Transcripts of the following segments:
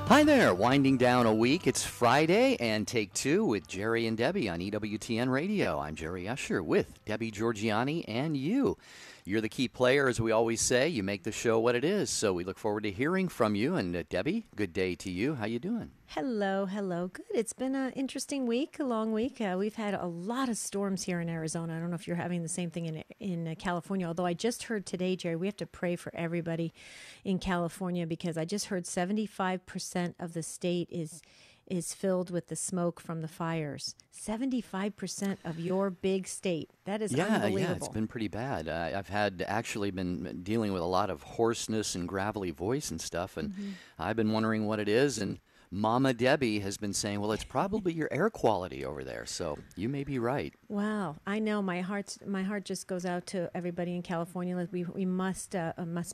Hi there, winding down a week. It's Friday and take two with Jerry and Debbie on EWTN Radio. I'm Jerry Usher with Debbie Georgiani and you. You're the key player, as we always say. You make the show what it is. So we look forward to hearing from you. And Debbie, good day to you. How you doing? Hello. Good. It's been an interesting week, a long week. We've had a lot of storms here in Arizona. I don't know if you're having the same thing in California, although I just heard today, Jerry, we have to pray for everybody in California because I just heard 75% of the state is filled with the smoke from the fires. 75% of your big state. That is unbelievable. Yeah, it's been pretty bad. I've actually been dealing with a lot of hoarseness and gravelly voice and stuff, and I've been wondering what it is, and Mama Debbie has been saying, well, it's probably your air quality over there, so you may be right. Wow, I know. My heart just goes out to everybody in California. We must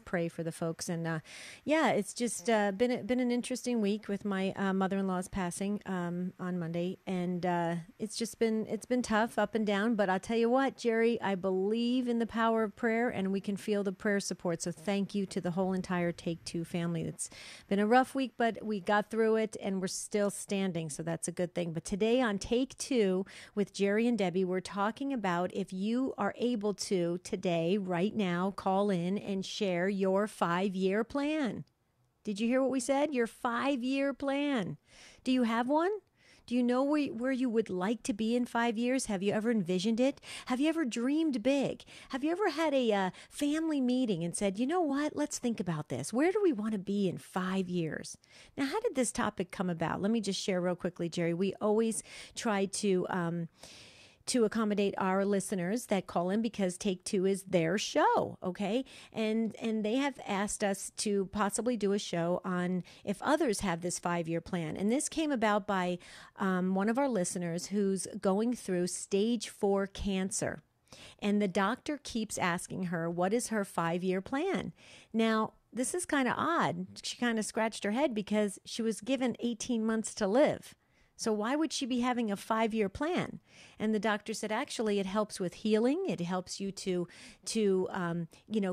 pray for the folks, and it's just been an interesting week with my mother-in-law's passing on Monday, and it's been tough, up and down. But I'll tell you what, Jerry, I believe in the power of prayer, and we can feel the prayer support. So thank you to the whole entire Take Two family. It's been a rough week, but we got through it. And we're still standing, so that's a good thing. But today on Take Two with Jerry and Debbie, we're talking about if you are able to today, right now, call in and share your 5-year plan. Did you hear what we said? Your 5-year plan. Do you have one? Do you know where you would like to be in 5 years? Have you ever envisioned it? Have you ever dreamed big? Have you ever had a family meeting and said, you know what, let's think about this. Where do we want to be in 5 years? Now, how did this topic come about? Let me just share real quickly, Jerry. We always try to accommodate our listeners that call in because Take Two is their show, okay? And they have asked us to possibly do a show on if others have this 5-year plan. And this came about by one of our listeners who's going through stage 4 cancer. And the doctor keeps asking her, what is her 5-year plan? Now, this is kind of odd. She kind of scratched her head because she was given 18 months to live. So why would she be having a 5-year plan? And the doctor said, actually, it helps with healing. It helps you to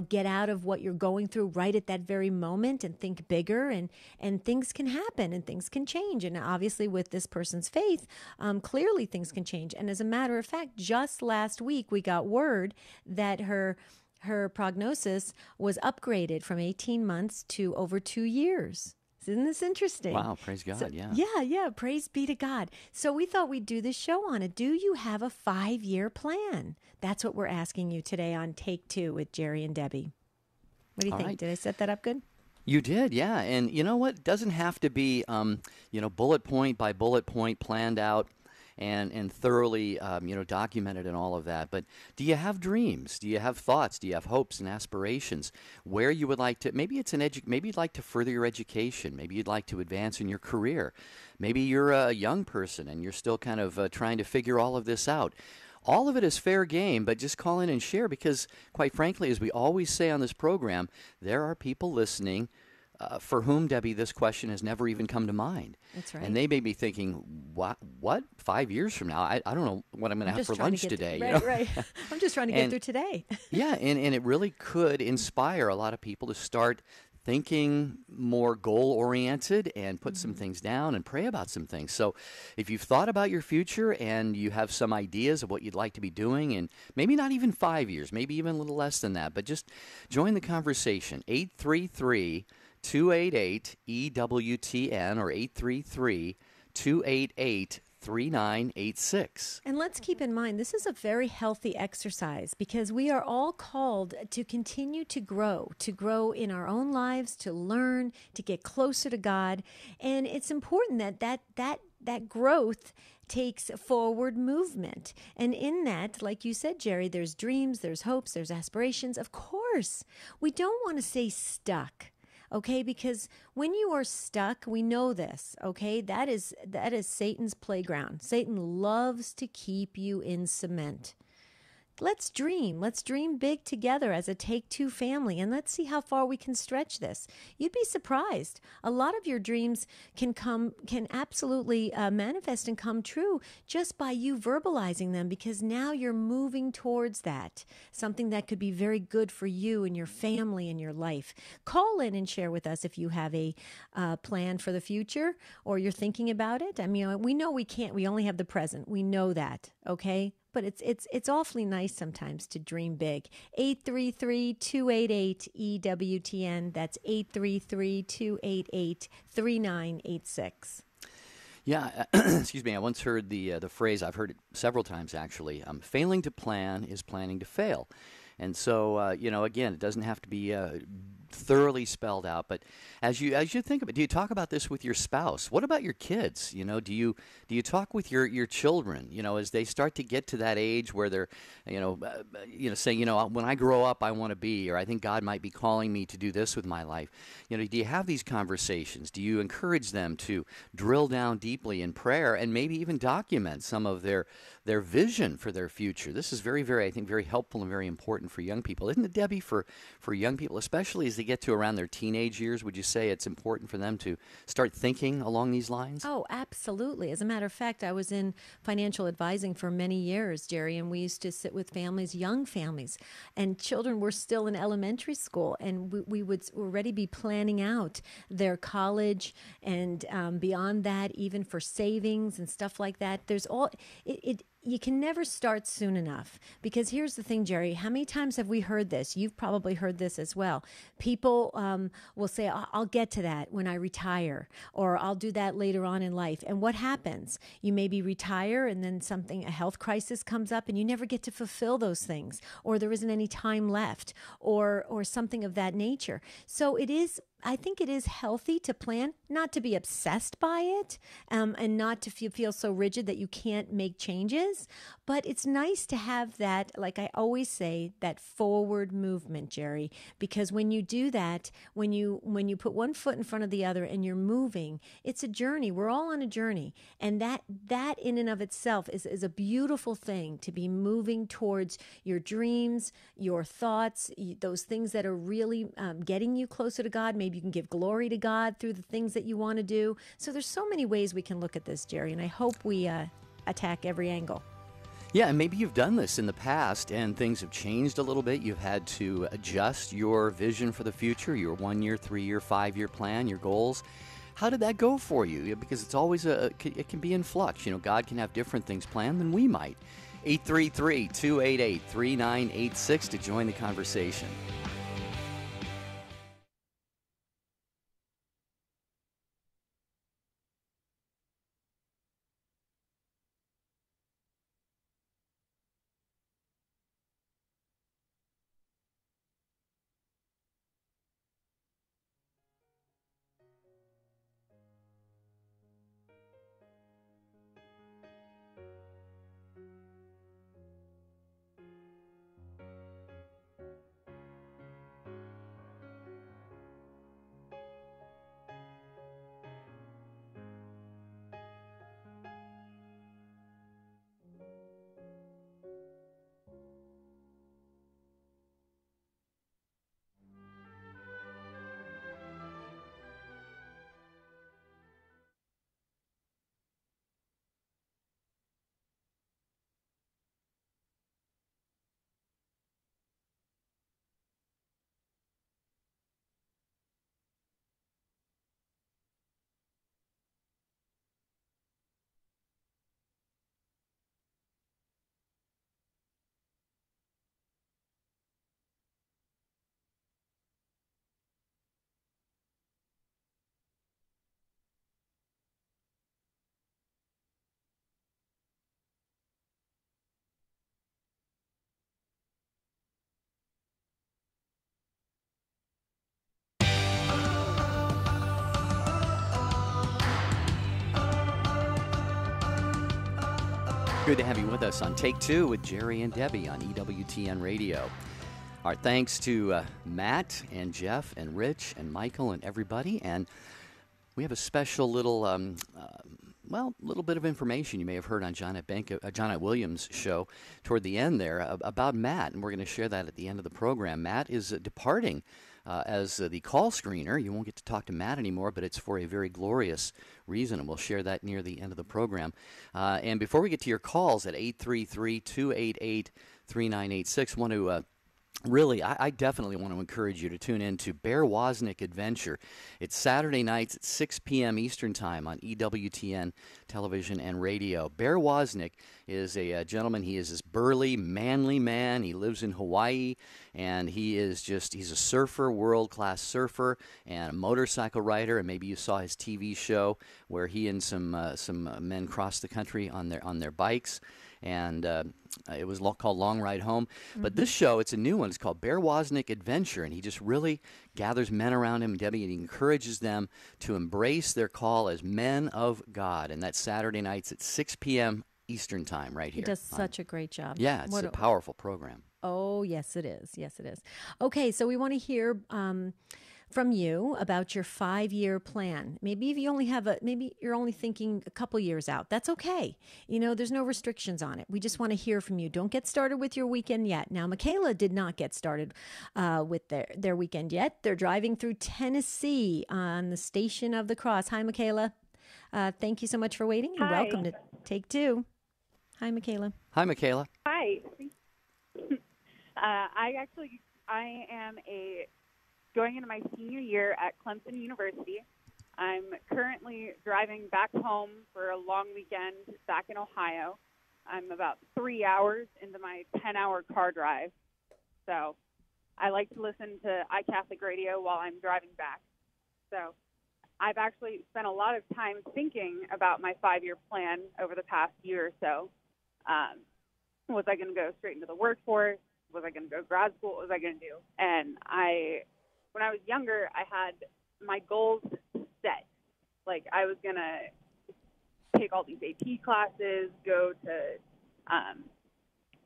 get out of what you're going through right at that very moment and think bigger. And things can happen and things can change. And obviously, with this person's faith, clearly things can change. And as a matter of fact, just last week, we got word that her prognosis was upgraded from 18 months to over 2 years. Isn't this interesting? Wow, praise God, so, yeah. Yeah, praise be to God. So we thought we'd do this show on it. Do you have a 5-year plan? That's what we're asking you today on Take Two with Jerry and Debbie. What do you think? Right. Did I set that up good? You did, yeah. And you know what? It doesn't have to be, bullet point by bullet point planned out and thoroughly, documented and all of that. But do you have dreams? Do you have thoughts? Do you have hopes and aspirations? Where you would like to, maybe it's maybe you'd like to further your education. Maybe you'd like to advance in your career. Maybe you're a young person and you're still kind of trying to figure all of this out. All of it is fair game, but just call in and share because, quite frankly, as we always say on this program, there are people listening for whom, Debbie, this question has never even come to mind. That's right. And they may be thinking, what? 5 years from now? I don't know what I'm going to have for lunch today. Right. I'm just trying to get through today. Yeah, and it really could inspire a lot of people to start thinking more goal-oriented and put some things down and pray about some things. So if you've thought about your future and you have some ideas of what you'd like to be doing, and maybe not even 5 years, maybe even a little less than that, but just join the conversation. 833-288-EWTN or 833-288-3986. And let's keep in mind, this is a very healthy exercise because we are all called to continue to grow in our own lives, to learn, to get closer to God. And it's important that growth takes forward movement. And in that, like you said, Jerry, there's dreams, there's hopes, there's aspirations. Of course, we don't want to stay stuck. Okay, because when you are stuck, we know this, okay? That is Satan's playground. Satan loves to keep you in cement. let's dream. Let's dream big together as a Take Two family, and let's see how far we can stretch this. You'd be surprised. A lot of your dreams can absolutely manifest and come true just by you verbalizing them, because now you're moving towards that, something that could be very good for you and your family and your life. Call in and share with us if you have a plan for the future or you're thinking about it. I mean, we know we can't. We only have the present. We know that. Okay. But it's awfully nice sometimes to dream big. 833-288-EWTN. That's 833-288-3986. Yeah, excuse me. I once heard the phrase. I've heard it several times actually. Failing to plan is planning to fail. And so, again, it doesn't have to be thoroughly spelled out. But as you think about it, do you talk about this with your spouse? What about your kids? Do you talk with your children? As they start to get to that age where they're, saying, when I grow up, I want to be, or I think God might be calling me to do this with my life. Do you have these conversations? Do you encourage them to drill down deeply in prayer and maybe even document some of their vision for their future? This is very, very, I think, very helpful and very important for young people. Isn't it, Debbie, for young people, especially as they get to around their teenage years? Would you say it's important for them to start thinking along these lines? Oh, absolutely. As a matter of fact, I was in financial advising for many years, Jerry, and we used to sit with families, young families, and children were still in elementary school, and we would already be planning out their college and beyond that, even for savings and stuff like that. You can never start soon enough, because here's the thing, Jerry. How many times have we heard this? You've probably heard this as well. People will say, I'll get to that when I retire, or I'll do that later on in life. And what happens? You maybe retire and then a health crisis comes up and you never get to fulfill those things, or there isn't any time left, or something of that nature. So I think it is healthy to plan, not to be obsessed by it, and not to feel so rigid that you can't make changes. But it's nice to have that, like I always say, that forward movement, Jerry, because when you do that, when you put one foot in front of the other and you're moving, it's a journey. We're all on a journey. And that in and of itself is a beautiful thing, to be moving towards your dreams, your thoughts, those things that are really getting you closer to God. Maybe you can give glory to God through the things that you want to do. So there's so many ways we can look at this, Jerry, and I hope we attack every angle. Yeah, and maybe you've done this in the past and things have changed a little bit. You've had to adjust your vision for the future, your 1 year, 3 year, 5 year plan, your goals. How did that go for you? Because it's always it can be in flux. God can have different things planned than we might. 833-288-3986 to join the conversation. Good to have you with us on Take Two with Jerry and Debbie on EWTN Radio. Our thanks to Matt and Jeff and Rich and Michael and everybody. And we have a special little well, a little bit of information you may have heard on John Williams' show toward the end there about Matt, and we're going to share that at the end of the program. Matt is departing as the call screener. You won't get to talk to Matt anymore, but it's for a very glorious reason, and we'll share that near the end of the program. And before we get to your calls at 833-288-3986, want to really, I definitely want to encourage you to tune in to Bear Wozniak Adventure. It's Saturday nights at 6 p.m. Eastern Time on EWTN television and radio. Bear Wozniak is a gentleman. He is this burly, manly man. He lives in Hawaii, and he's a surfer, world-class surfer, and a motorcycle rider. And maybe you saw his TV show where he and some men crossed the country on their bikes. And it was called Long Ride Home. But this show, it's a new one. It's called Bear Wozniak Adventure, and he just really gathers men around him, Debbie, and he encourages them to embrace their call as men of God. And that's Saturday nights at 6 p.m. Eastern Time right here. He does such a great job. Yeah, it's a powerful program. Oh, yes, it is. Yes, it is. Okay, so we want to hear from you about your 5-year plan. Maybe if you only maybe you're only thinking a couple years out. That's okay. There's no restrictions on it. We just want to hear from you. Don't get started with your weekend yet. Now, Michaela did not get started with their weekend yet. They're driving through Tennessee on the Station of the Cross. Hi, Michaela. Thank you so much for waiting, and Hi. welcome to Take Two. Hi, Michaela. Hi, Michaela. Hi. I am going into my senior year at Clemson University. I'm currently driving back home for a long weekend back in Ohio. I'm about 3 hours into my 10-hour car drive. So I like to listen to iCatholic radio while I'm driving back. So I've actually spent a lot of time thinking about my 5-year plan over the past year or so. Was I going to go straight into the workforce? Was I going to go grad school? What was I going to do? And when I was younger, I had my goals set. Like, I was going to take all these AP classes, go to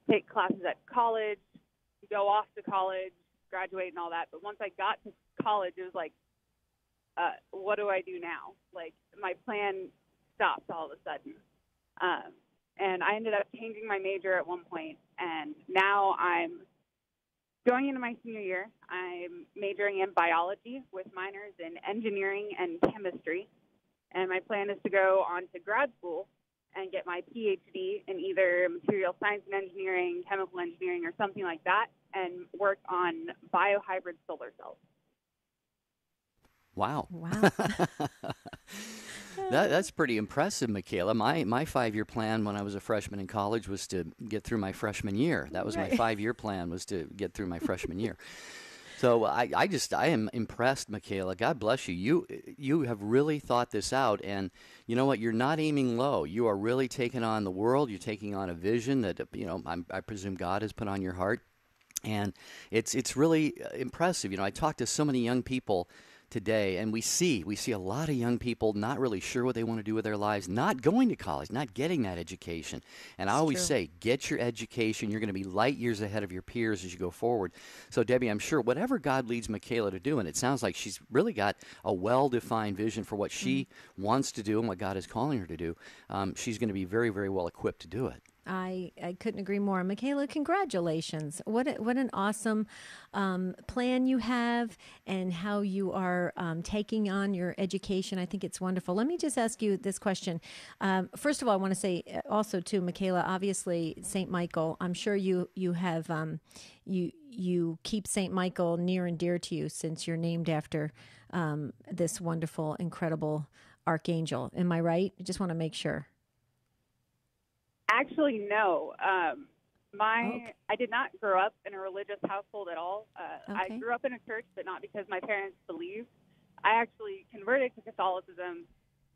take classes at college, go off to college, graduate and all that. But once I got to college, it was like, what do I do now? Like, my plan stopped all of a sudden. And I ended up changing my major at one point, and now I'm going into my senior year. I'm majoring in biology with minors in engineering and chemistry, and my plan is to go on to grad school and get my PhD in either material science and engineering, chemical engineering, or something like that, and work on biohybrid solar cells. Wow. Wow. That's pretty impressive, Michaela. My 5-year plan when I was a freshman in college was to get through my freshman year. That was my 5-year plan, was to get through my freshman year. So I am impressed, Michaela. God bless you. You have really thought this out, and you know what? You're not aiming low. You are really taking on the world. You're taking on a vision that I presume God has put on your heart, and it's really impressive. I talk to so many young people today, and we see a lot of young people not really sure what they want to do with their lives, not going to college, not getting that education. And I always say, get your education. You're going to be light years ahead of your peers as you go forward. So, Debbie, I'm sure whatever God leads Michaela to do, and it sounds like she's really got a well-defined vision for what she wants to do and what God is calling her to do, she's going to be very, very well equipped to do it. I couldn't agree more. Michaela, congratulations. What an awesome plan you have, and how you are taking on your education. I think it's wonderful. Let me just ask you this question. First of all, I want to say also to Michaela, obviously St. Michael, I'm sure you have you keep St. Michael near and dear to you, since you're named after this wonderful, incredible archangel. Am I right? I just want to make sure. Actually, no. I did not grow up in a religious household at all. I grew up in a church, but not because my parents believed. I actually converted to Catholicism.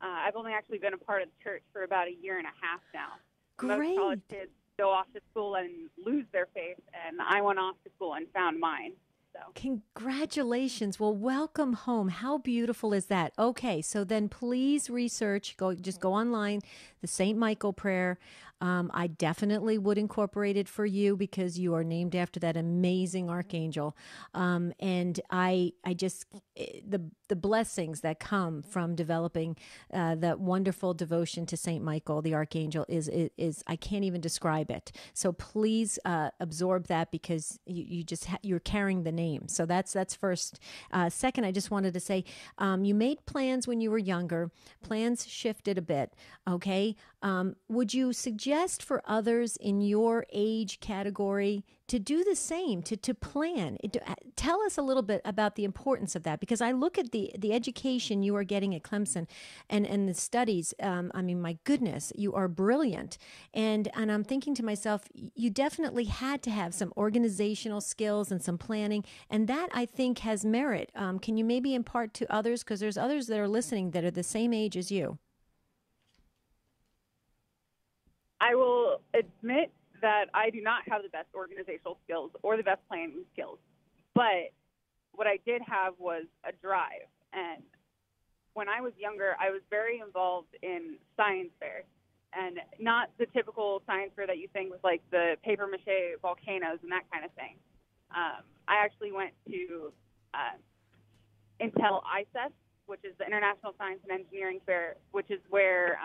I've only actually been a part of the church for about a year and a half now. Great. Most college kids go off to school and lose their faith, and I went off to school and found mine. So Congratulations. Well, welcome home. How beautiful is that? Okay, so then please research, go online, the St. Michael prayer. I definitely would incorporate it for you because you are named after that amazing archangel. And I just the blessings that come from developing that wonderful devotion to Saint Michael, the archangel, is I can't even describe it. So please absorb that because you're carrying the name. So that's first. Second, I just wanted to say you made plans when you were younger. Plans shifted a bit. Okay, would you suggest for others in your age category to do the same, to plan? Tell us a little bit about the importance of that, because I look at the education you are getting at Clemson and the studies. I mean, my goodness, you are brilliant. And I'm thinking to myself, you definitely had to have some organizational skills and some planning. And that, I think, has merit. Can you maybe impart to others? Because there's others that are listening that are the same age as you. I will admit that I do not have the best organizational skills or the best planning skills, but what I did have was a drive. And when I was younger, I was very involved in science fair, and not the typical science fair that you think with like the paper mache volcanoes and that kind of thing. I actually went to Intel ICES, which is the International Science and Engineering Fair, which is where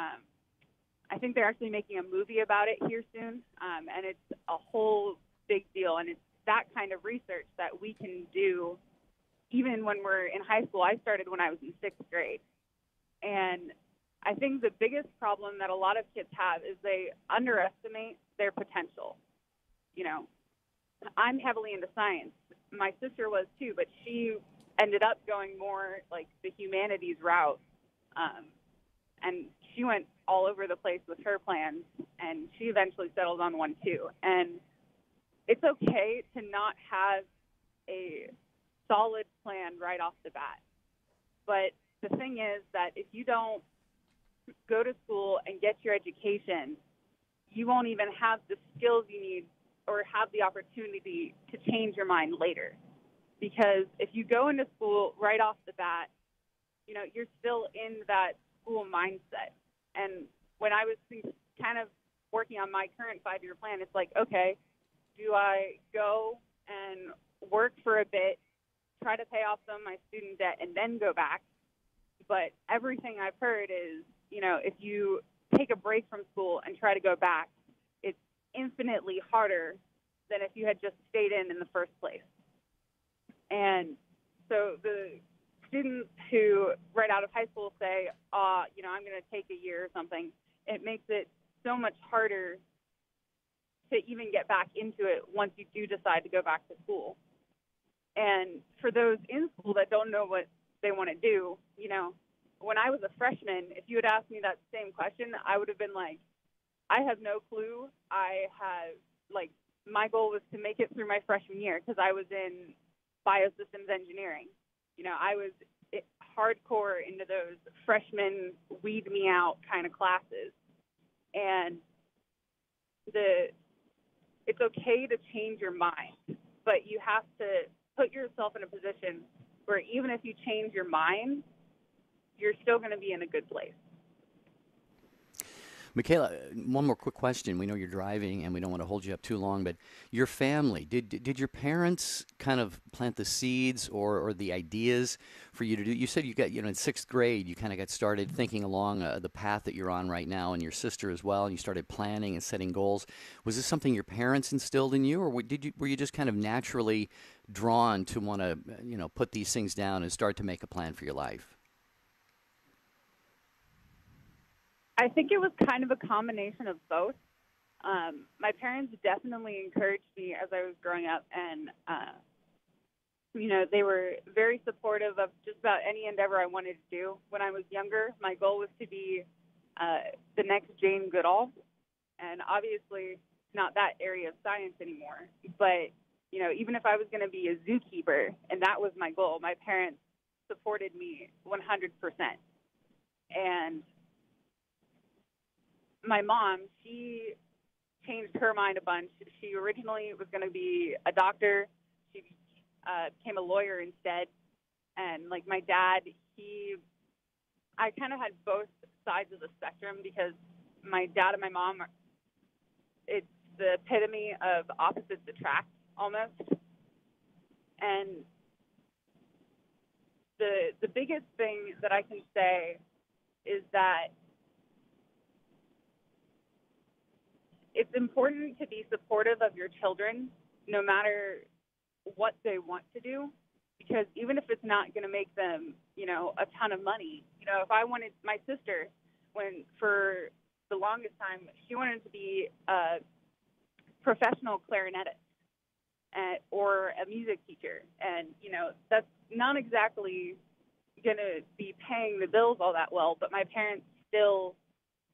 I think they're actually making a movie about it here soon, and it's a whole big deal. And it's that kind of research that we can do even when we're in high school. I started when I was in sixth grade. And I think the biggest problem that a lot of kids have is they underestimate their potential. You know, I'm heavily into science. My sister was too, but she ended up going more like the humanities route. And she went all over the place with her plans, and she eventually settled on one too. And it's okay to not have a solid plan right off the bat. But the thing is that if you don't go to school and get your education, you won't even have the skills you need or have the opportunity to change your mind later. Because if you go into school right off the bat, you know, you're still in that school mindset. And when I was kind of working on my current 5-year plan, it's like, okay, do I go and work for a bit, try to pay off some of my student debt, and then go back? But everything I've heard is, you know, if you take a break from school and try to go back, it's infinitely harder than if you had just stayed in the first place. And so the students who right out of high school say, you know, I'm going to take a year or something, it makes it so much harder to even get back into it once you do decide to go back to school. And for those in school that don't know what they want to do, you know, when I was a freshman, if you had asked me that same question, I would have been like, I have no clue. My goal was to make it through my freshman year because I was in biosystems engineering. You know, I was hardcore into those freshman weed me out kind of classes. And it's okay to change your mind, but you have to put yourself in a position where even if you change your mind, you're still going to be in a good place. Michaela, one more quick question. We know you're driving, and we don't want to hold you up too long, but your family, did your parents kind of plant the seeds or the ideas for you to do? You said you got, you know, in sixth grade, you kind of got started thinking along the path that you're on right now, and your sister as well, and you started planning and setting goals. Was this something your parents instilled in you, or were you just kind of naturally drawn to want to, you know, put these things down and start to make a plan for your life? I think it was kind of a combination of both. My parents definitely encouraged me as I was growing up, and, you know, they were very supportive of just about any endeavor I wanted to do. When I was younger, my goal was to be the next Jane Goodall, and obviously not that area of science anymore. But, you know, even if I was going to be a zookeeper, and that was my goal, my parents supported me 100%. And my mom, she changed her mind a bunch. She originally was going to be a doctor. She became a lawyer instead. And like my dad, I kind of had both sides of the spectrum because my dad and my mom, it's the epitome of opposites attract almost. And the biggest thing that I can say is that it's important to be supportive of your children no matter what they want to do, because even if it's not going to make them, a ton of money, if I wanted my sister, for the longest time, she wanted to be a professional clarinetist or a music teacher. And, that's not exactly going to be paying the bills all that well, but my parents still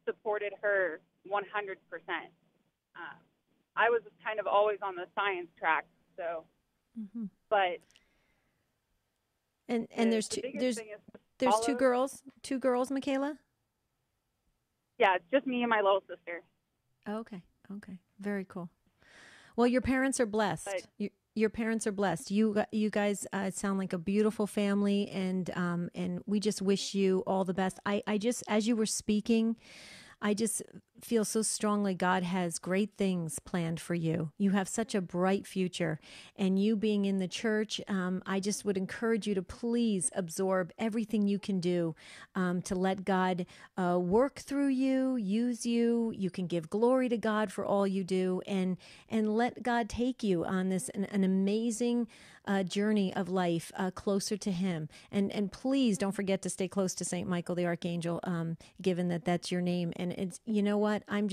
supported her 100%. I was kind of always on the science track, so, but. And there's two girls, Michaela? Yeah, it's just me and my little sister. Okay. Very cool. Well, your parents are blessed. Your parents are blessed. You guys sound like a beautiful family, and we just wish you all the best. I just, as you were speaking, I just feel so strongly God has great things planned for you. You have such a bright future, and you being in the church, I just would encourage you to please absorb everything you can do to let God work through you, use you. You can give glory to God for all you do, and let God take you on this an amazing journey of life closer to Him. And please don't forget to stay close to Saint Michael the Archangel, given that that's your name. And it's, you know what? I'm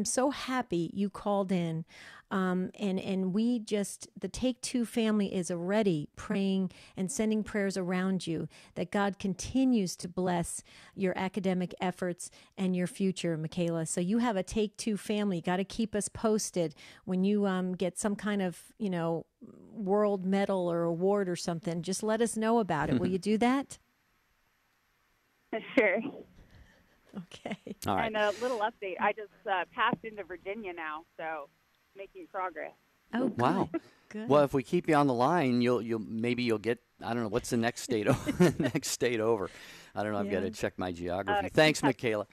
so happy you called in. And we just, the Take Two family is already praying and sending prayers around you that God continues to bless your academic efforts and your future, Michaela. So you have a Take Two family. You got to keep us posted when you get some kind of, world medal or award or something. Just let us know about it. Will you do that? Sure. Okay. All right. And a little update. I just passed into Virginia now, so making progress. Oh, good. Wow. Good. Well, if we keep you on the line, you'll get, I don't know, what's the next state over? I don't know. I've got to check my geography. Thanks, Michaela.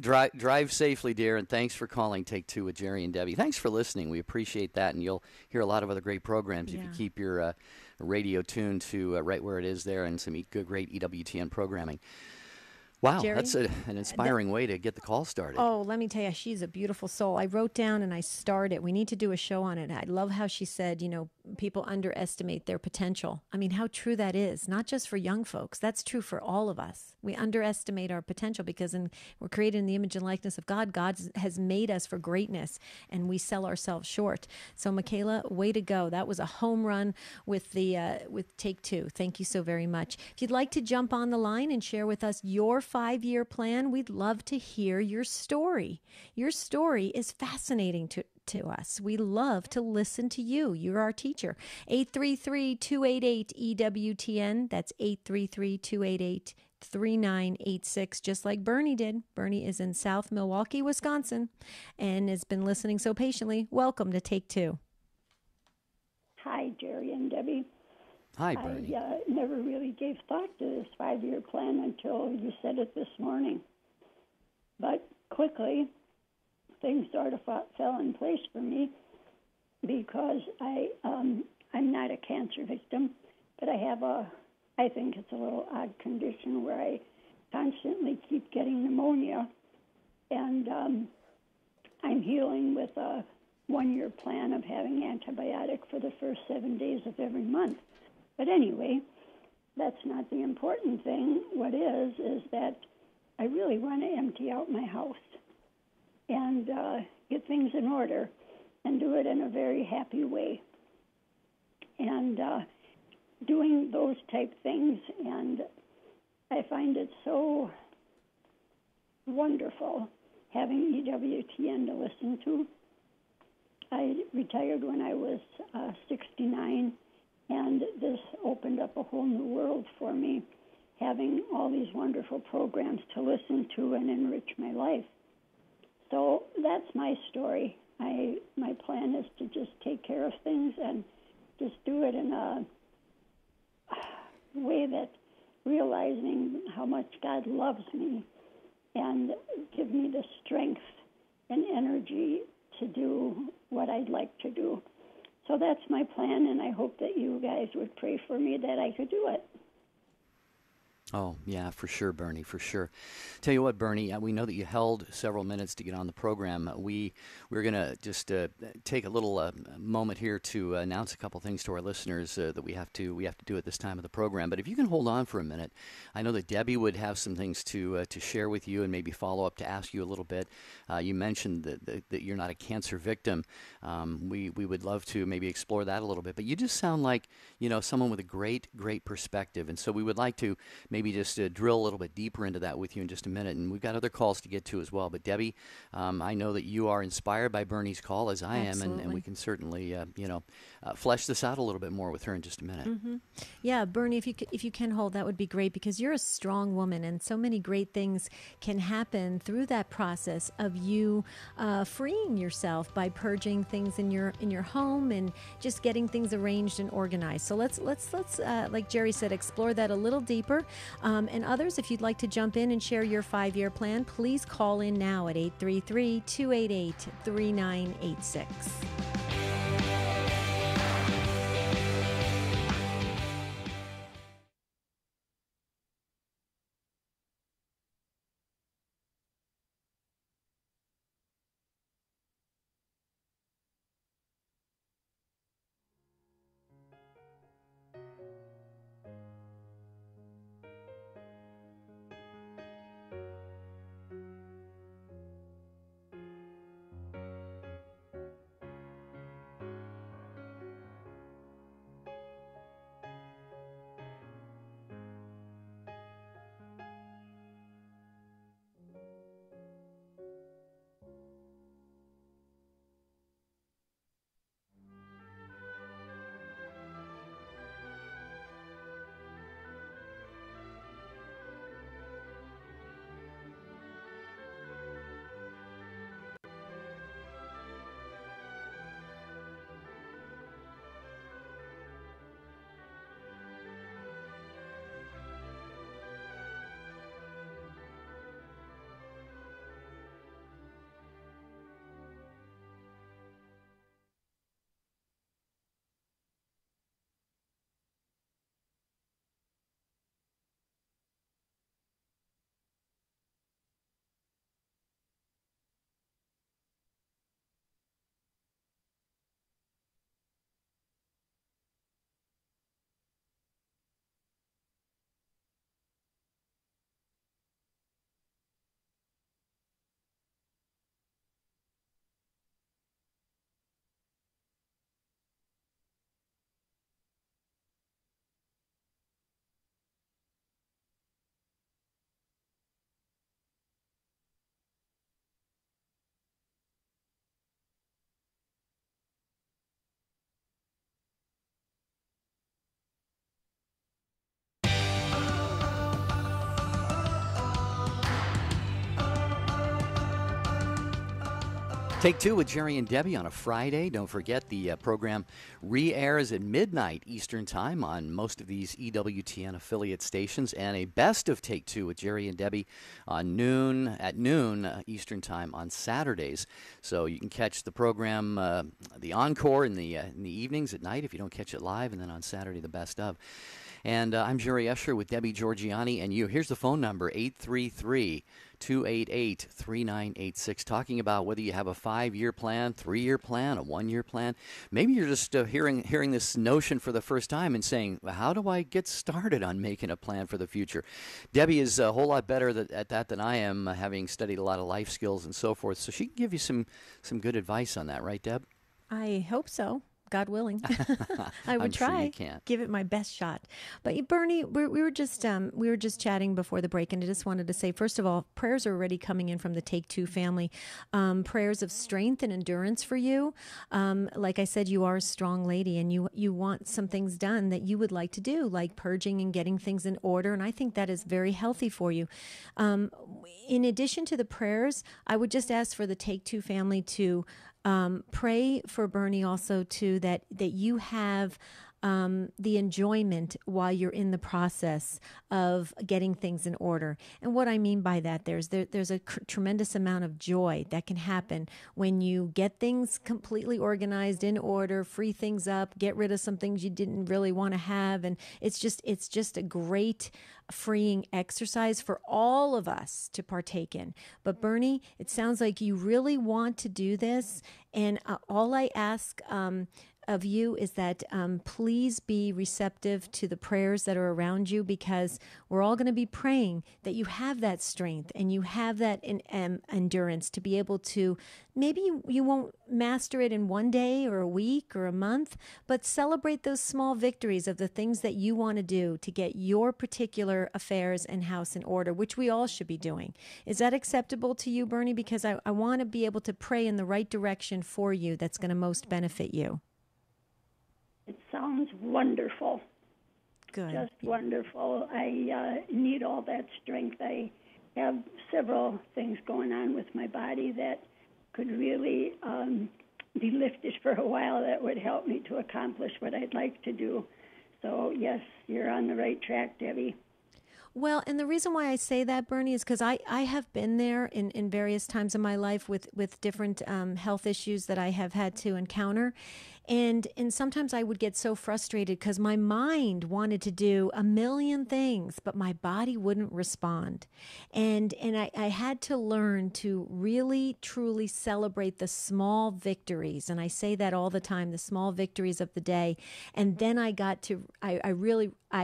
Drive safely, dear, and thanks for calling Take Two with Jerry and Debbie. Thanks for listening. We appreciate that, and you'll hear a lot of other great programs if you keep your radio tuned to right where it is there, and some great EWTN programming. Wow, Jerry, that's an inspiring way to get the call started. Oh, let me tell you, she's a beautiful soul. I wrote down and I starred it. We need to do a show on it. I love how she said, people underestimate their potential. I mean, how true that is, not just for young folks. That's true for all of us. We underestimate our potential because we're created in the image and likeness of God. God has made us for greatness, and we sell ourselves short. So, Michaela, way to go. That was a home run with Take Two. Thank you so very much. If you'd like to jump on the line and share with us your 5-year plan, we'd love to hear your story. Your story is fascinating to us. We love to listen to you. You're our teacher. 833-288-EWTN. That's 833-288-3986, just like Bernie did. Bernie is in South Milwaukee, Wisconsin, and has been listening so patiently. Welcome to Take Two. Hi, Jerry and Debbie. Hi, Bernie. I never really gave thought to this 5-year plan until you said it this morning. But quickly, things sort of fell in place for me because I'm not a cancer victim, but I have I think it's a little odd condition where I constantly keep getting pneumonia, and I'm healing with a 1-year plan of having antibiotic for the first 7 days of every month. But anyway, that's not the important thing. What is that I really want to empty out my house and get things in order and do it in a very happy way. And doing those type things, and I find it so wonderful having EWTN to listen to. I retired when I was 69, and this opened up a whole new world for me, having all these wonderful programs to listen to and enrich my life. So that's my story. My plan is to just take care of things and just do it in a way that realizing how much God loves me and give me the strength and energy to do what I'd like to do. So that's my plan, and I hope that you guys would pray for me that I could do it. Oh, yeah, for sure, Bernie, for sure. Tell you what, Bernie, we know that you held several minutes to get on the program. We're going to just take a little moment here to announce a couple things to our listeners that we have to do at this time of the program. But if you can hold on for a minute, I know that Debbie would have some things to share with you and maybe follow up to ask you a little bit. You mentioned that you're not a cancer victim. We would love to maybe explore that a little bit. But you just sound like, someone with a great perspective. And so we would like to maybe just drill a little bit deeper into that with you in just a minute. And we've got other calls to get to as well. But Debbie, I know that you are inspired by Bernie's call, as I am, and we can certainly, flesh this out a little bit more with her in just a minute. Mm-hmm. Yeah, Bernie, if you can hold, that would be great, because you're a strong woman, and so many great things can happen through that process of you freeing yourself by purging things in your home and just getting things arranged and organized. So let's like Jerry said, explore that a little deeper. And others, if you'd like to jump in and share your 5-year plan, please call in now at 833-288-3986. Take Two with Jerry and Debbie on a Friday. Don't forget, the program re-airs at midnight Eastern Time on most of these EWTN affiliate stations, and a best of Take Two with Jerry and Debbie at noon Eastern Time on Saturdays. So you can catch the program, the encore in the evenings at night if you don't catch it live, and then on Saturday the best of. And I'm Jerry Escher with Debbie Georgiani and you. Here's the phone number, 833-288-3986, talking about whether you have a 5-year plan, 3-year plan, a 1-year plan. Maybe you're just hearing this notion for the first time and saying, how do I get started on making a plan for the future? Debbie is a whole lot better at that than I am, having studied a lot of life skills and so forth. So she can give you some good advice on that, right, Deb? I hope so. God willing, I would I'm try. Sure you can. Give it my best shot. But Bernie, we were just chatting before the break, and I just wanted to say, first of all, prayers are already coming in from the Take Two family. Prayers of strength and endurance for you. Like I said, you are a strong lady, and you want some things done that you would like to do, like purging and getting things in order. And I think that is very healthy for you. In addition to the prayers, I would just ask for the Take Two family to Pray for Bernie also too that you have the enjoyment while you're in the process of getting things in order. And what I mean by that, there's a tremendous amount of joy that can happen when you get things completely organized, in order, free things up, get rid of some things you didn't really want to have, and it's just a great freeing exercise for all of us to partake in. But Bernie, it sounds like you really want to do this, and all I ask of you is that please be receptive to the prayers that are around you, because we're all going to be praying that you have that strength and you have that endurance to be able to, maybe you won't master it in one day or a week or a month, but celebrate those small victories of the things that you want to do to get your particular affairs and house in order, which we all should be doing. Is that acceptable to you, Bernie? Because I want to be able to pray in the right direction for you that's going to most benefit you. It sounds wonderful. Good. Just wonderful. I need all that strength. I have several things going on with my body that could really be lifted for a while that would help me to accomplish what I'd like to do. So, yes, you're on the right track, Debbie. Well, and the reason why I say that, Bernie, is because I have been there in various times in my life with different health issues that I have had to encounter. And sometimes I would get so frustrated because my mind wanted to do a million things, but my body wouldn't respond. And I had to learn to really, truly celebrate the small victories. And I say that all the time, the small victories of the day. And then I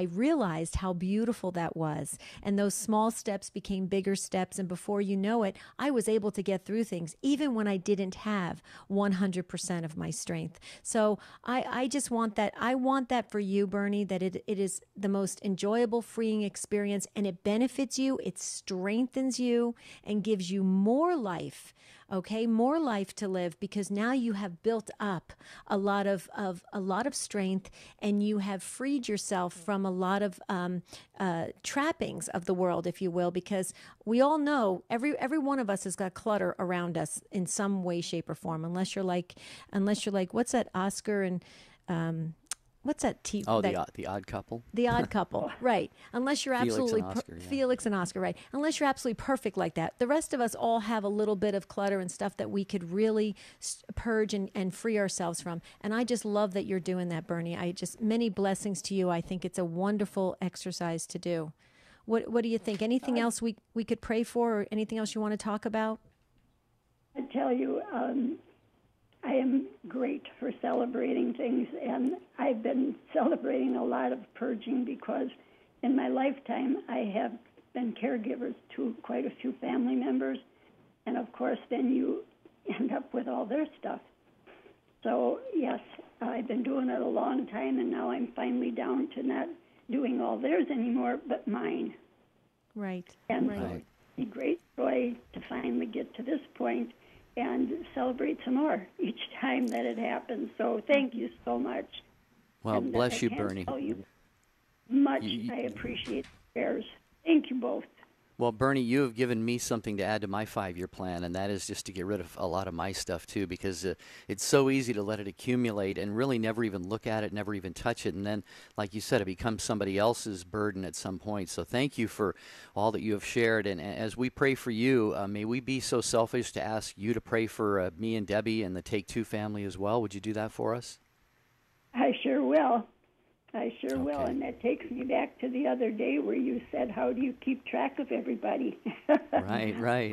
realized how beautiful that was. And those small steps became bigger steps. And before you know it, I was able to get through things, even when I didn't have 100% of my strength. So I just want that. I want that for you, Bernie, that it is the most enjoyable, freeing experience, and it benefits you, it strengthens you, and gives you more life. Okay, more life to live, because now you have built up a lot of strength, and you have freed yourself from a lot of trappings of the world, if you will, because we all know every one of us has got clutter around us in some way, shape, or form. Unless you're like what's that Oscar and what's that TV? Oh, the Odd Couple. The Odd Couple, right. Unless you're Felix absolutely... and Oscar, yeah. Felix and Oscar, right. Unless you're absolutely perfect like that. The rest of us all have a little bit of clutter and stuff that we could really purge and free ourselves from. And I just love that you're doing that, Bernie. Many blessings to you. I think it's a wonderful exercise to do. What do you think? Anything else we could pray for, or anything else you want to talk about? I tell you, I am great for celebrating things, and I've been celebrating a lot of purging because in my lifetime I have been caregivers to quite a few family members, and of course then you end up with all their stuff. So yes, I've been doing it a long time, and now I'm finally down to not doing all theirs anymore, but mine. Right. And right. so it's a great joy to finally get to this point and celebrate some more each time that it happens. So thank you so much. Well, and bless you, I can't Bernie. tell you much I appreciate the prayers. Thank you both. Well, Bernie, you have given me something to add to my 5-year plan, and that is just to get rid of a lot of my stuff, too, because it's so easy to let it accumulate and really never even look at it, never even touch it. And then, like you said, it becomes somebody else's burden at some point. So thank you for all that you have shared. And as we pray for you, may we be so selfish to ask you to pray for me and Debbie and the Take Two family as well. Would you do that for us? I sure will. I sure will, Okay. and that takes me back to the other day where you said, how do you keep track of everybody? Right.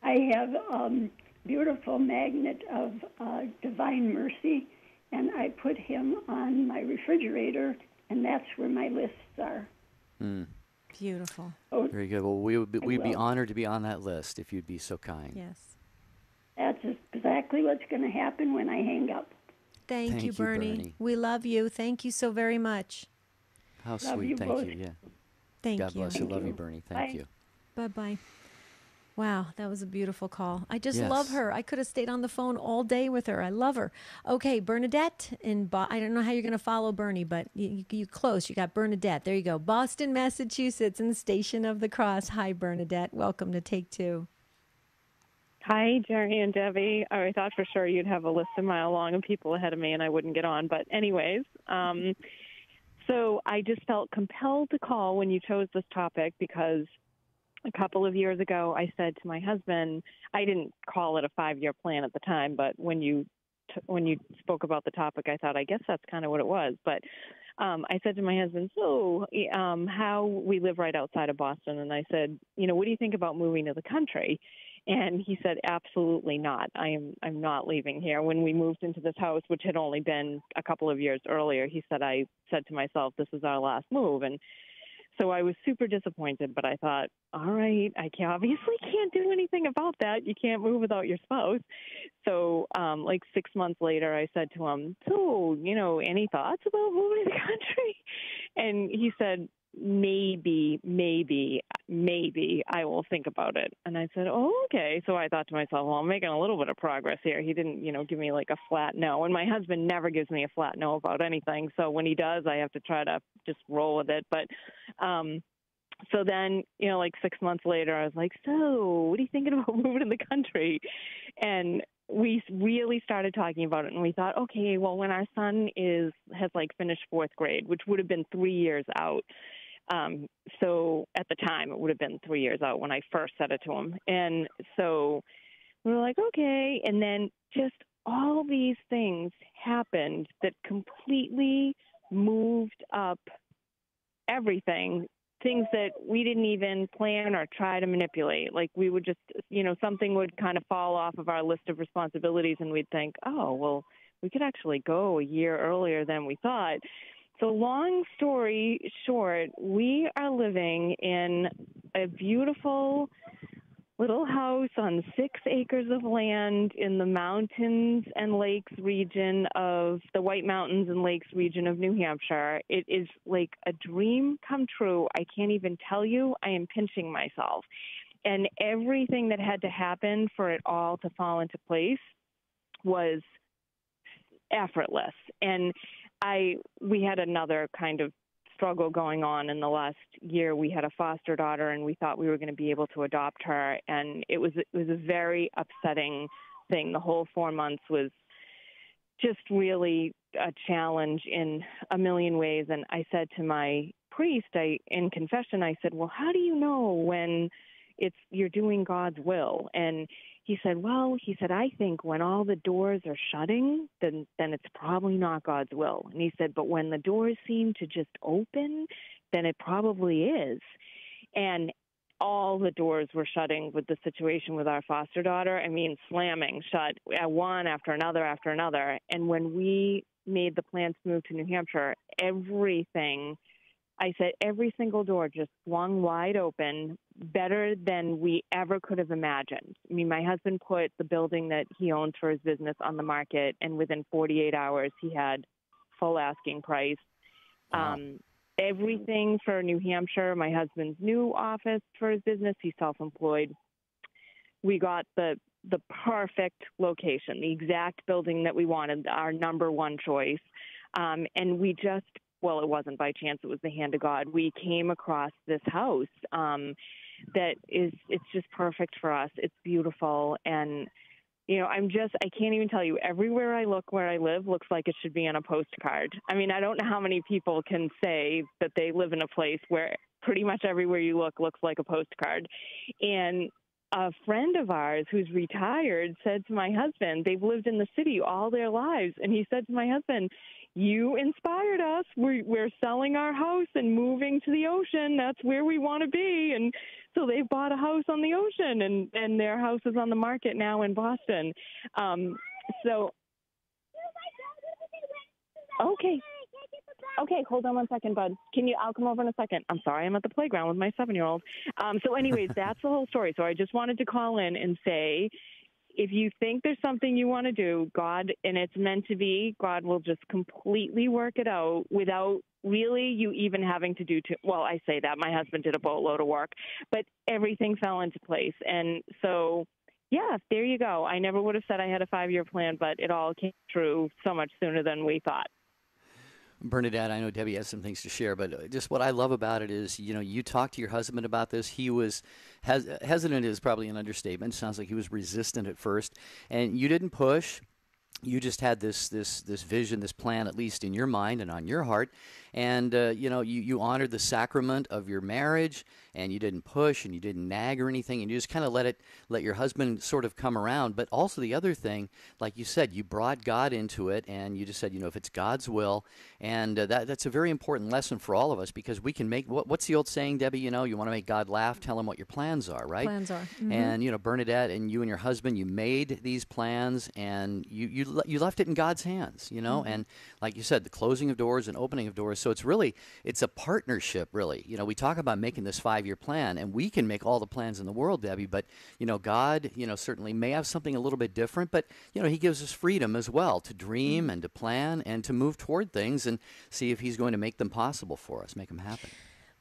I have a beautiful magnet of Divine Mercy, and I put him on my refrigerator, and that's where my lists are. Beautiful. So Very good. Well, we'd be honored to be on that list if you'd be so kind. Yes. that's exactly what's going to happen when I hang up. Thank you, Bernie. We love you. Thank you so very much. How Love sweet. you Thank both. you. Yeah. Thank God you. bless you. Thank Love you, you. Bernie. Thank Bye. you. Bye-bye. Wow, that was a beautiful call. I just Yes. love her. I could have stayed on the phone all day with her. I love her. Okay, Bernadette I don't know how you're going to follow Bernie, but you close. You got Bernadette. There you go. Boston, Massachusetts, in the Station of the Cross. Hi, Bernadette. Welcome to Take Two. Hi, Jerry and Debbie. I thought for sure you'd have a list a mile long of people ahead of me and I wouldn't get on. But anyways, so I just felt compelled to call when you chose this topic because a couple of years ago I said to my husband, I didn't call it a 5-year plan at the time, but when you spoke about the topic, I thought, I guess that's kind of what it was. But I said to my husband, how we live right outside of Boston. And I said, what do you think about moving to the country? And he said, absolutely not. I'm not leaving here. When we moved into this house, which had only been a couple of years earlier, he said, I said to myself, this is our last move. And so I was super disappointed, but I thought, all right, obviously can't do anything about that. You can't move without your spouse. So like 6 months later, I said to him, any thoughts about moving to the country? And he said, maybe I will think about it. And I said, oh, okay. So I thought to myself, well, I'm making a little bit of progress here. He didn't, give me like a flat no. And my husband never gives me a flat no about anything. So when he does, I have to try to just roll with it. But so then, like 6 months later, I was like, so what are you thinking about moving to the country? And we really started talking about it, and we thought, okay, well, when our son has finished 4th grade, which would have been 3 years out. So at the time, it would have been 3 years out when I first said it to him. And so we were like, okay. And then just all these things happened that completely moved up everything, things that we didn't even plan or try to manipulate. Like we would just, something would kind of fall off of our list of responsibilities and we'd think, oh, well, we could actually go a year earlier than we thought. So long story short, we are living in a beautiful little house on 6 acres of land in the mountains and lakes region of the White Mountains and Lakes region of New Hampshire. It is like a dream come true. I can't even tell you. I am pinching myself. And everything that had to happen for it all to fall into place was effortless. And we had another kind of struggle going on in the last year. We had a foster daughter, and we thought we were going to be able to adopt her, and it was a very upsetting thing. The whole 4 months was just really a challenge in a million ways. And I said to my priest, in confession, I said, well, how do you know when you're doing God's will? And he said, I think when all the doors are shutting, then it's probably not God's will. And he said, but when the doors seem to just open, then it probably is. And all the doors were shutting with the situation with our foster daughter. I mean, slamming shut, one after another after another. And when we made the plans to move to New Hampshire, every single door just swung wide open, better than we ever could have imagined. I mean, my husband put the building that he owns for his business on the market, and within 48 hours, he had full asking price. Wow. Everything for New Hampshire, my husband's new office for his business, he's self-employed. We got the perfect location, the exact building that we wanted, our number one choice. And we just, well, it wasn't by chance, it was the hand of God. We came across this house it's just perfect for us. It's beautiful. And, I can't even tell you, everywhere I look where I live looks like it should be on a postcard. I mean, I don't know how many people can say that they live in a place where pretty much everywhere you look looks like a postcard. And a friend of ours who's retired said to my husband, they've lived in the city all their lives. And he said to my husband, you inspired us. We're selling our house and moving to the ocean. That's where we want to be. And so they bought a house on the ocean, and their house is on the market now in Boston. Okay, hold on one second, bud. I'll come over in a second. I'm sorry, I'm at the playground with my 7-year-old. So anyways, that's the whole story. So I just wanted to call in and say, if you think there's something you want to do, God, and it's meant to be, God will just completely work it out without really you even having to do well, I say that. My husband did a boatload of work, but everything fell into place. And so, yeah, there you go. I never would have said I had a 5-year plan, but it all came true so much sooner than we thought. Bernadette, I know Debbie has some things to share, but just what I love about it is, you talked to your husband about this. He was hesitant is probably an understatement. Sounds like he was resistant at first, and you didn't push. You just had this vision, this plan, at least in your mind and on your heart, and you honored the sacrament of your marriage, and you didn't push and you didn't nag or anything, and you just kind of let your husband sort of come around. But also the other thing, like you said, you brought God into it, and you just said, if it's God's will, and that's a very important lesson for all of us, because we can make what's the old saying, Debbie? You want to make God laugh, tell him what your plans are, right? Plans are. Mm-hmm. And Bernadette and you and your husband, you made these plans, and you left it in God's hands, Mm-hmm. and like you said, the closing of doors and opening of doors. So it's a partnership, really. We talk about making this 5-year plan, and we can make all the plans in the world, Debbie, but God, certainly may have something a little bit different, but he gives us freedom as well to dream and to plan and to move toward things and see if he's going to make them possible for us, make them happen.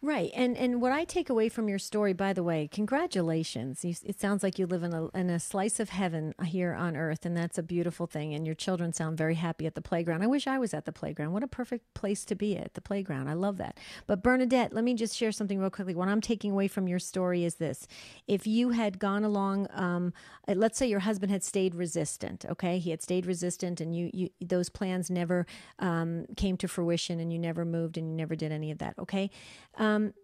Right. And what I take away from your story, by the way, congratulations. It sounds like you live in a slice of heaven here on earth, and that's a beautiful thing. And your children sound very happy at the playground. I wish I was at the playground. What a perfect place to be at the playground. I love that. But Bernadette, let me just share something real quickly. What I'm taking away from your story is this. If you had gone along, let's say your husband had stayed resistant, okay? He had stayed resistant, and you those plans never came to fruition, and you never moved, and you never did any of that, okay?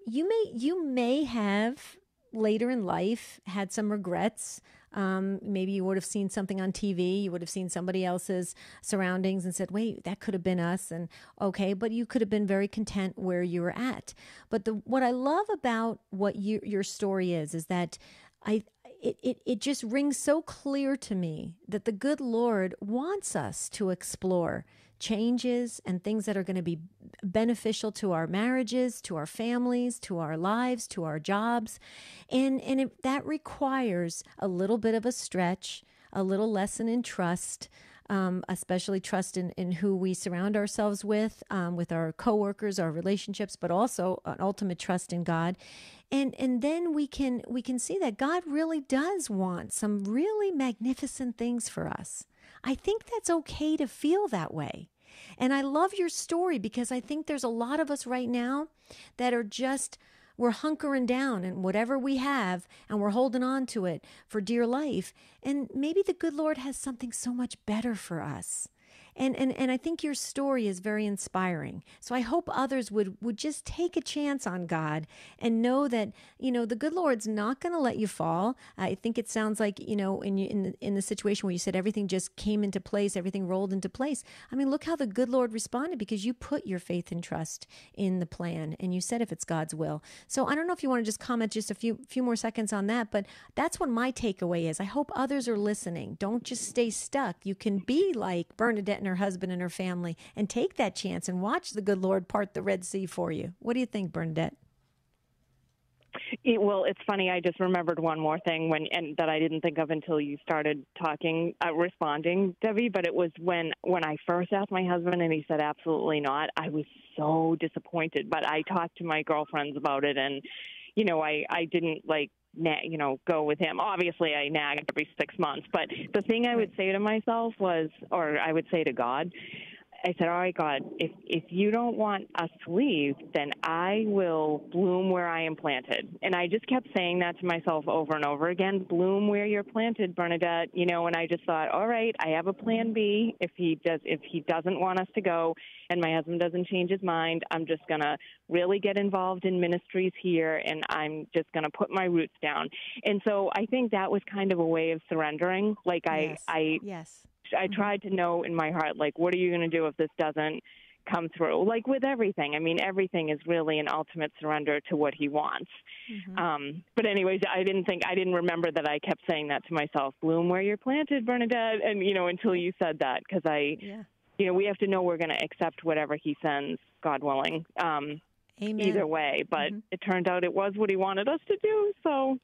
You may have later in life had some regrets. Maybe you would have seen something on TV. You would have seen somebody else's surroundings and said, wait, that could have been us. And okay, but you could have been very content where you were at. But what I love about what your story is that it just rings so clear to me that the good Lord wants us to explore changes and things that are going to be beneficial to our marriages, to our families, to our lives, to our jobs. And that requires a little bit of a stretch, a little lesson in trust, especially trust in who we surround ourselves with our coworkers, our relationships, but also an ultimate trust in God. And then we can see that God really does want some really magnificent things for us. I think that's okay to feel that way. And I love your story because I think there's a lot of us right now that are we're hunkering down in whatever we have and we're holding on to it for dear life. And maybe the good Lord has something so much better for us. And I think your story is very inspiring. So I hope others would just take a chance on God and know that, the good Lord's not going to let you fall. I think it sounds like, in the situation where you said everything just came into place, everything rolled into place. I mean, look how the good Lord responded because you put your faith and trust in the plan and you said if it's God's will. So I don't know if you want to just comment just a few more seconds on that, but that's what my takeaway is. I hope others are listening. Don't just stay stuck. You can be like Bernadette and her husband and her family and take that chance and watch the good Lord part the Red Sea for you. What do you think, Bernadette? Well, it's funny. I just remembered one more thing that I didn't think of until you started responding, Debbie. But it was when I first asked my husband and he said absolutely not. I was so disappointed. But I talked to my girlfriends about it, and I didn't go with him. Obviously, I nagged every 6 months. But the thing I would say to myself or I would say to God, I said, all right, God, if you don't want us to leave, then I will bloom where I am planted. And I just kept saying that to myself over and over again, bloom where you're planted, Bernadette. And I just thought, all right, I have a plan B. If he doesn't want us to go and my husband doesn't change his mind, I'm just going to really get involved in ministries here, and I'm just going to put my roots down. And so I think that was kind of a way of surrendering. Yes. I tried to know in my heart, what are you going to do if this doesn't come through? Like with everything. I mean, everything is really an ultimate surrender to what he wants. Mm-hmm. But anyways, I didn't remember that I kept saying that to myself, bloom where you're planted, Bernadette. And, until you said that, because we have to know we're going to accept whatever he sends, God willing, Amen. Either way. But It turned out it was what he wanted us to do. So.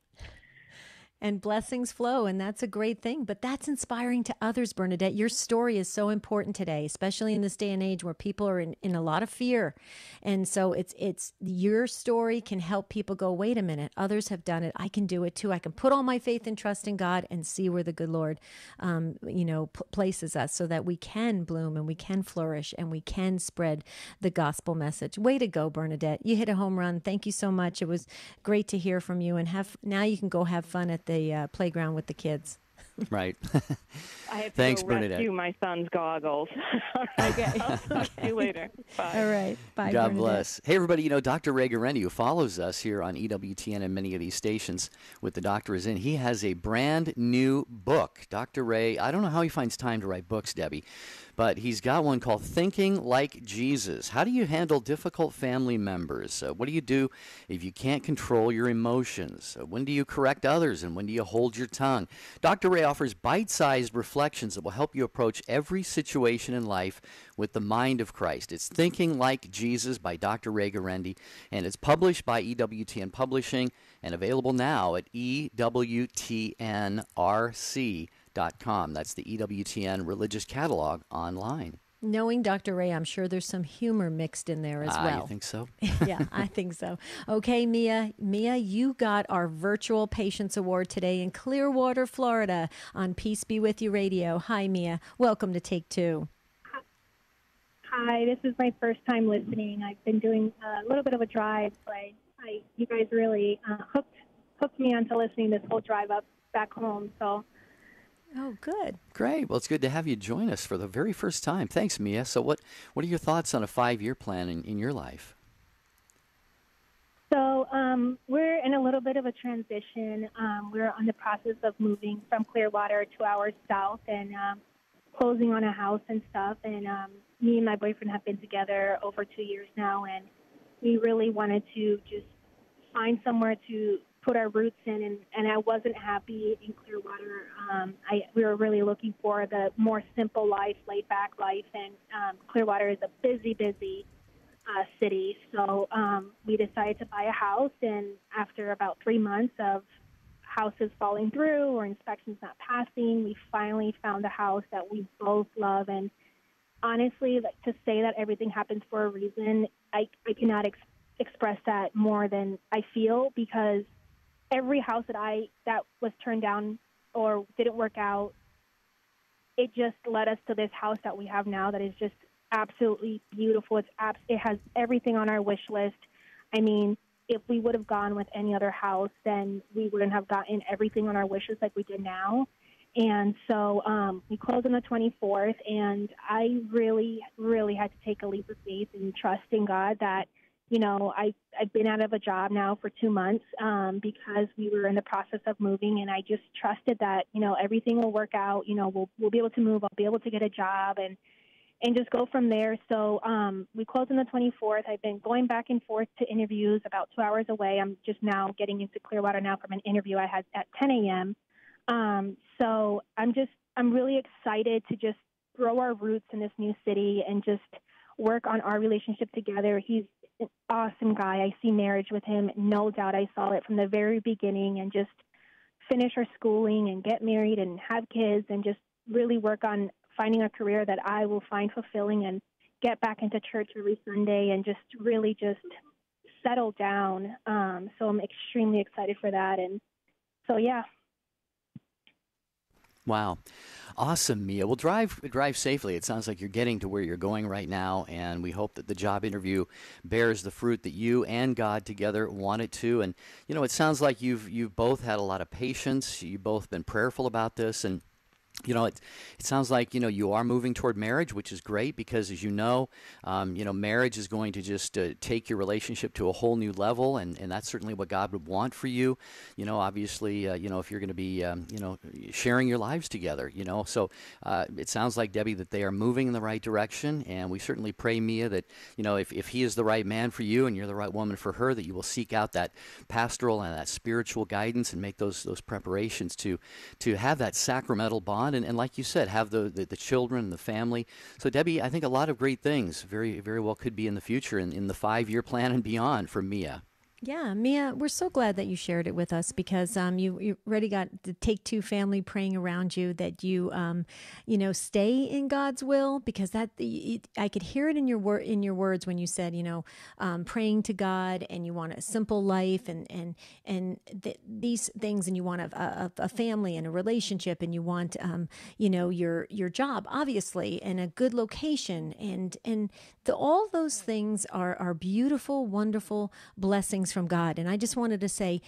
and blessings flow. And that's a great thing. But that's inspiring to others, Bernadette. Your story is so important today, especially in this day and age where people are in a lot of fear. And so it's your story can help people go, wait a minute, others have done it. I can do it too. I can put all my faith and trust in God and see where the good Lord, places us so that we can bloom and we can flourish and we can spread the gospel message. Way to go, Bernadette. You hit a home run. Thank you so much. It was great to hear from you, and now you can go have fun at the playground with the kids. Right. I have to Thanks, go Bernadette. rescue my son's goggles. Okay. I'll talk to you later. Bye. All right. Bye, God Bernadette. bless. Hey, everybody, Dr. Ray Garendi, who follows us here on EWTN and many of these stations with The Doctor Is In, he has a brand new book. Dr. Ray, I don't know how he finds time to write books, Debbie, but he's got one called Thinking Like Jesus. How do you handle difficult family members? What do you do if you can't control your emotions? When do you correct others, and when do you hold your tongue? Dr. Ray offers bite-sized reflections that will help you approach every situation in life with the mind of Christ. It's Thinking Like Jesus by Dr. Ray Garendi, and it's published by EWTN Publishing and available now at EWTNRC.com. That's the EWTN Religious Catalog online. Knowing Dr. Ray, I'm sure there's some humor mixed in there as well. You think so? Yeah, I think so. Okay, Mia. Mia, you got our virtual Patience Award today in Clearwater, Florida on Peace Be With You Radio. Hi, Mia. Welcome to Take Two. Hi, this is my first time listening. I've been doing a little bit of a drive, but you guys really hooked me onto listening this whole drive up back home. So. Oh, good. Great. Well, it's good to have you join us for the very first time. Thanks, Mia. So what are your thoughts on a 5-year plan in your life? So we're in a little bit of a transition. We're on the process of moving from Clearwater 2 hours south and closing on a house and stuff. And me and my boyfriend have been together over 2 years now, and we really wanted to just find somewhere to put our roots in, and I wasn't happy in Clearwater. We were really looking for the more simple life, laid-back life, and Clearwater is a busy city. So we decided to buy a house, and after about 3 months of houses falling through or inspections not passing, we finally found a house that we both love. And honestly, to say that everything happens for a reason, I cannot express that more than I feel, because every house that was turned down or didn't work out, it just led us to this house that we have now that is just absolutely beautiful. It has everything on our wish list. I mean, if we would have gone with any other house, then we wouldn't have gotten everything on our wish list like we did now. And so we closed on the 24th, and I really, really had to take a leap of faith and trust in God that, I've been out of a job now for 2 months because we were in the process of moving, and I just trusted that, everything will work out. We'll be able to move. I'll be able to get a job and just go from there. So we closed on the 24th. I've been going back and forth to interviews about 2 hours away. I'm just now getting into Clearwater now from an interview I had at 10 a.m. So I'm really excited to just grow our roots in this new city and just work on our relationship together. He's an awesome guy. I see marriage with him. No doubt I saw it from the very beginning, and just finish our schooling and get married and have kids and just really work on finding a career that I will find fulfilling and get back into church every Sunday and just really just settle down. So I'm extremely excited for that. And so, yeah. Wow. Awesome, Mia. Well, drive safely. It sounds like you're getting to where you're going right now, and we hope that the job interview bears the fruit that you and God together want it to. And, it sounds like you've both had a lot of patience. You've both been prayerful about this, and it sounds like, you are moving toward marriage, which is great because, as marriage is going to just take your relationship to a whole new level, and that's certainly what God would want for you. Obviously, if you're going to be, sharing your lives together, So it sounds like, Debbie, that they are moving in the right direction, and we certainly pray, Mia, that, if he is the right man for you and you're the right woman for her, that you will seek out that pastoral and that spiritual guidance and make those preparations to have that sacramental bond. And like you said, have the children and the family. So, Debbie, I think a lot of great things very, very well could be in the future in the 5-year plan and beyond for Mia. Yeah, Mia, we're so glad that you shared it with us because you already got the Take Two family praying around you that stay in God's will, because I could hear it in your words when you said praying to God, and you want a simple life these things, and you want a family and a relationship, and you want your job obviously, and a good location, and all those things are beautiful, wonderful blessings from God. And I just wanted to say,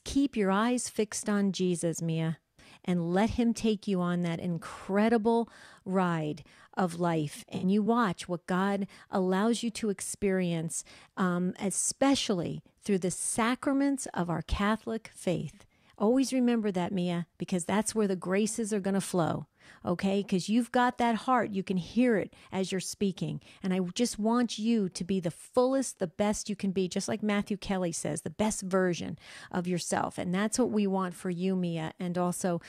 keep your eyes fixed on Jesus, Mia, and let him take you on that incredible ride of life. And you watch what God allows you to experience, especially through the sacraments of our Catholic faith. Always remember that, Mia, because that's where the graces are going to flow. Okay, because you've got that heart. You can hear it as you're speaking. And I just want you to be the fullest, the best you can be, just like Matthew Kelly says, the best version of yourself. And that's what we want for you, Mia, and also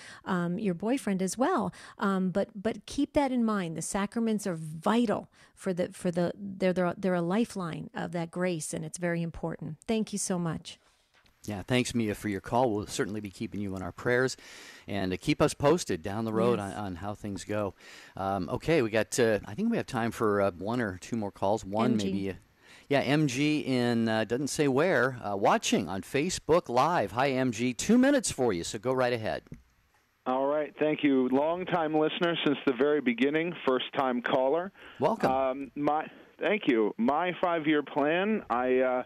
your boyfriend as well. But keep that in mind. The sacraments are vital they're a lifeline of that grace, and it's very important. Thank you so much. Yeah, thanks, Mia, for your call. We'll certainly be keeping you in our prayers, and keep us posted down the road on how things go. Okay, we got. I think we have time for one or two more calls. One, MG. maybe. Yeah, MG in doesn't say where. Watching on Facebook Live. Hi, MG. 2 minutes for you, so go right ahead. All right, thank you. Long-time listener since the very beginning, first-time caller. Welcome. Thank you. My 5-year plan, I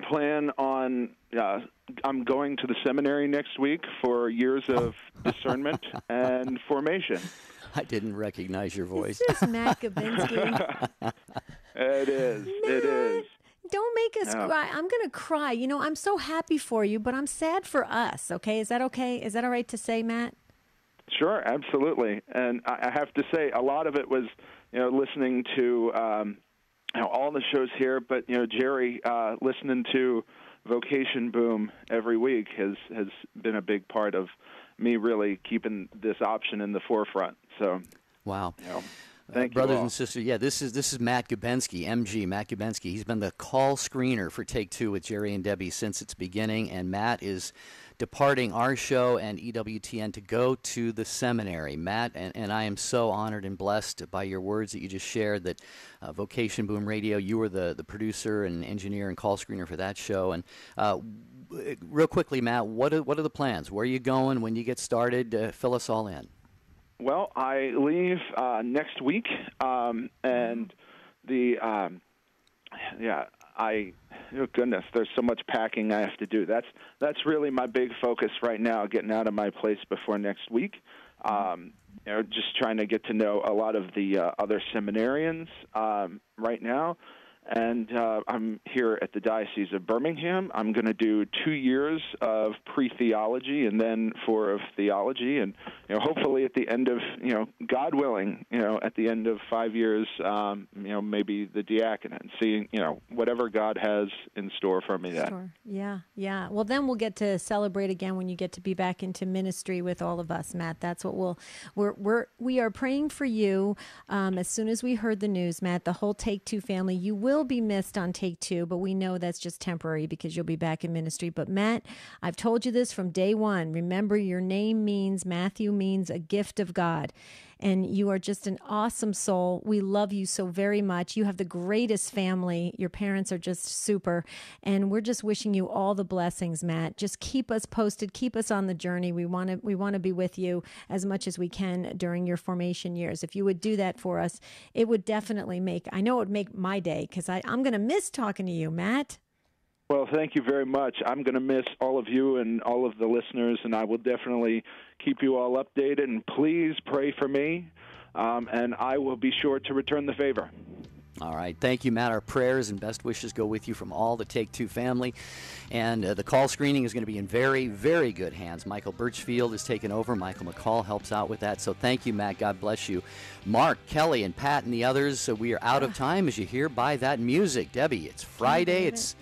plan on, I'm going to the seminary next week for years of discernment and formation. I didn't recognize your voice. This is Matt Gabinski. It is. Matt, it is. Don't make us cry. I'm going to cry. I'm so happy for you, but I'm sad for us, okay? Is that okay? Is that all right to say, Matt? Sure, absolutely. And I have to say, a lot of it was, listening to all the shows here, but, Jerry, listening to Vocation Boom every week has been a big part of me really keeping this option in the forefront. So, wow. Thank you, brothers all. and sisters. Yeah, this is Matt Gabinski, MG, Matt Gabinski. He's been the call screener for Take Two with Jerry and Debbie since its beginning, and Matt is departing our show and EWTN to go to the seminary. Matt, and I am so honored and blessed by your words that you just shared, that Vocation Boom Radio, you were the producer and engineer and call screener for that show. And real quickly, Matt, what are the plans? Where are you going? When you get started? Fill us all in. Well, I leave next week, and goodness, there's so much packing I have to do. That's really my big focus right now, getting out of my place before next week. Just trying to get to know a lot of the other seminarians right now. And I'm here at the Diocese of Birmingham. I'm going to do 2 years of pre-theology and then 4 of theology. And, hopefully at the end of, God willing, at the end of 5 years, maybe the diaconate, and seeing, whatever God has in store for me then. Sure. Yeah. Well, then we'll get to celebrate again when you get to be back into ministry with all of us, Matt. That's what we are praying for you. As soon as we heard the news, Matt, the whole Take Two family, you will be missed on Take Two, but we know that's just temporary because you'll be back in ministry. But Matt, I've told you this from day one. Remember, your name Matthew means a gift of God. And you are just an awesome soul. We love you so very much. You have the greatest family. Your parents are just super. And we're just wishing you all the blessings, Matt. Just keep us posted. Keep us on the journey. We want to be with you as much as we can during your formation years. If you would do that for us, it would definitely it would make my day, because I'm going to miss talking to you, Matt. Well, thank you very much. I'm going to miss all of you and all of the listeners, and I will definitely keep you all updated. And please pray for me, and I will be sure to return the favor. All right. Thank you, Matt. Our prayers and best wishes go with you from all the Take Two family. And the call screening is going to be in very, very good hands. Michael Birchfield is taking over. Michael McCall helps out with that. So thank you, Matt. God bless you. Mark, Kelly, and Pat, and the others, we are out of time, as you hear by that music. Debbie, it's Friday. It's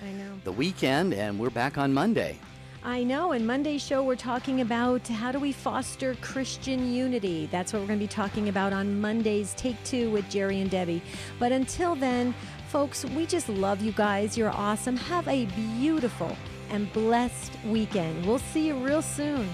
the weekend, and we're back on Monday. I know. In Monday's show, we're talking about how do we foster Christian unity. That's what we're going to be talking about on Monday's Take Two with Jerry and Debbie. But until then, Folks, we just love you guys. You're awesome. Have a beautiful and blessed weekend. We'll see you real soon.